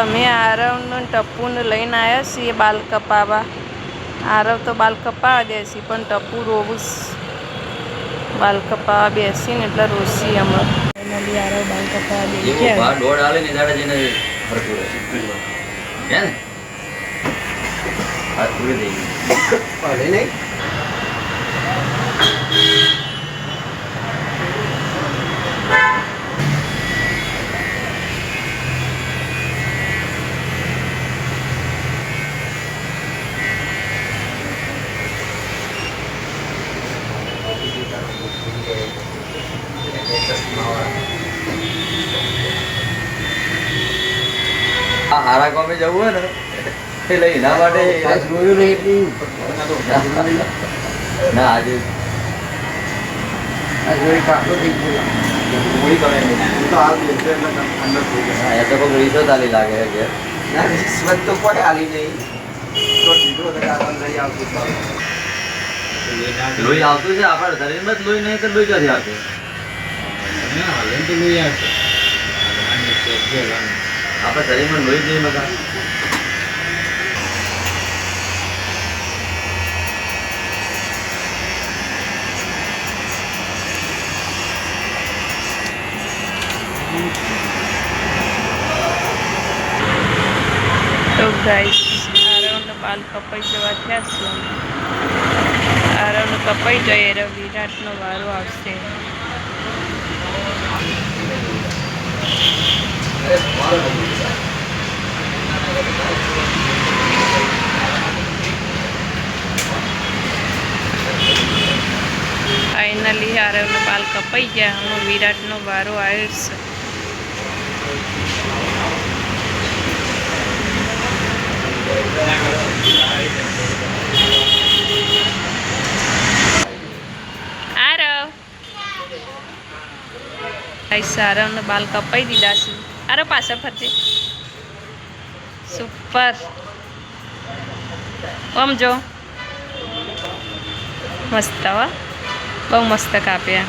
અમે આરવને ટપ્પુને લઈને આવ્યા છીએ બાલ કપાવા. આરવ તો બાલ કપાવા દેસી પણ ટપ્પુ રોવું બાલ કપાવા બેસીને એટલે રોસી અમે આરવ બાલ કપાવા દે દોડ આલે ને દાડા જઈને ફરતું રહે હે ને આ પૂરી દે પાડે નહીં હારા કોમે જવું હોય ને એ લઈ ના માટે જોયું નહીં ના આજે કાકો થઈ ગયો તો કોઈ રીસો તાલી લાગે છે ના રિશ્વત તો કોઈ આલી નહીં લોહી આવતું છે આપણા શરીરમાં જ લોહી નહીં તો લોહી ક્યાંથી આવતું આપણા શરીરમાં લોહી નહીં બધા તો ગાઈસ આરવને બાલ કપાઈ જવા થયા છે. આરવને કપાઈ જાય એટલે વિરાટનો વારો આવશે. ફાઇનલી આરવનો બાલ કપાઈ ગયા. હવે વિરાટનો વારો આવ્યો છે. આરવને બાલ કપાઈ દીધા છે. આરવ પાછા ફરજે. સુપર આમ જો મસ્ત હો બહુ મસ્ત કાપ્યા.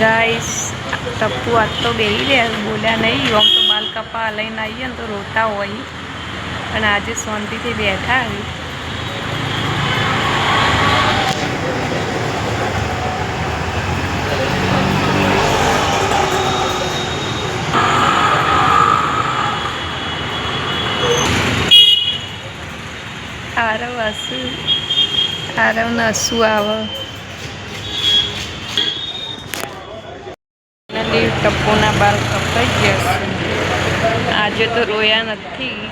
ગાઈસ ટપ્પુ આજ તો બેહી રહ્યા બોલ્યા નહીં. આમ તો બાલ કપા લઈને આવીએ ને તો રોતા હોય પણ આજે શાંતિથી બેઠા આવી. આરવ આરવને હસવું આવે. ટપ્પુના બાલ કપાઈ ગયા છે. આજે તો રોયા નથી.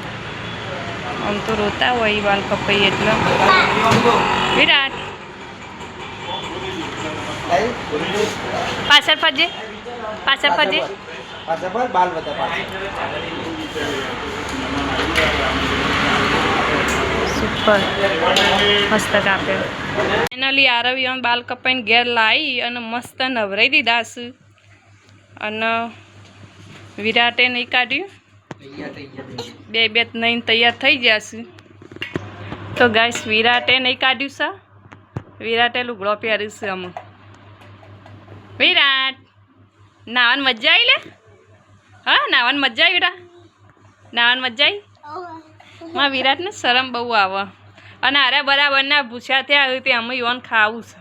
આમ તો રોતા હોય બાલ કપાઈ એટલે. વિરાટ પાછળ ફરજે પાછળ ફરજે બાલ બધા સુપર મસ્ત કાપે. ફાઇનલી આરવી બાલ કપાઈને ઘેર લાવી અને મસ્ત નવરાઈ દીધા છે. અને વિરાટે નહીં કાઢ્યું. બે નહીં તૈયાર થઈ ગયા છે. તો ગાઈસ વિરાટે નહીં કાઢ્યું છે. વિરાટે લુગડો પહેર્યું છે. અમે વિરાટ નાવાની મજા આવી લે. હા નાવાની મજા આવી બેટા. નાવાની મજા આવી. માં વિરાટને શરમ બહુ આવે. અને આરે બરાબરના ભૂસ્યા થયા તે અમે ઈવન ખાવું છે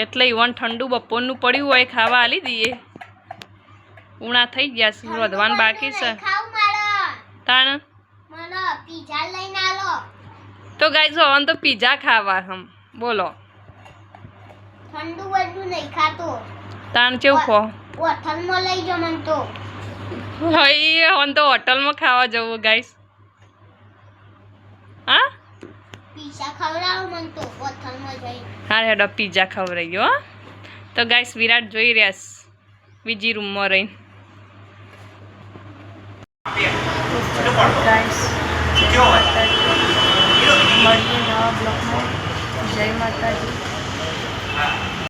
એટલે ઈવન ઠંડુ બપોરનું પડ્યું હોય ખાવા આલી દઈએ. ઉણા થઈ ગયા છે. વધવાનું બાકી છે. તાણ તો ગાઈસ હવે તો પીઝા ખાવા હમ બોલો. ઠંડુ બધું નહીં ખાતો. તાણ કેવું ખો હોટલમાં લઈ જો મન તો. હઈ હવે તો હોટલમાં ખાવા જવું ગાઈસ. હા પીઝા ખવડાવો મન તો હોટલમાં જઈ. હા હેડો પીઝા ખવડાવી ગયો. તો ગાઈસ વિરાટ જોઈ રહ્યા છે બીજી રૂમમાં રહીને. ગાઈસ જય માતાજી. મળીએ નવા બ્લોગમાં. જય માતાજી.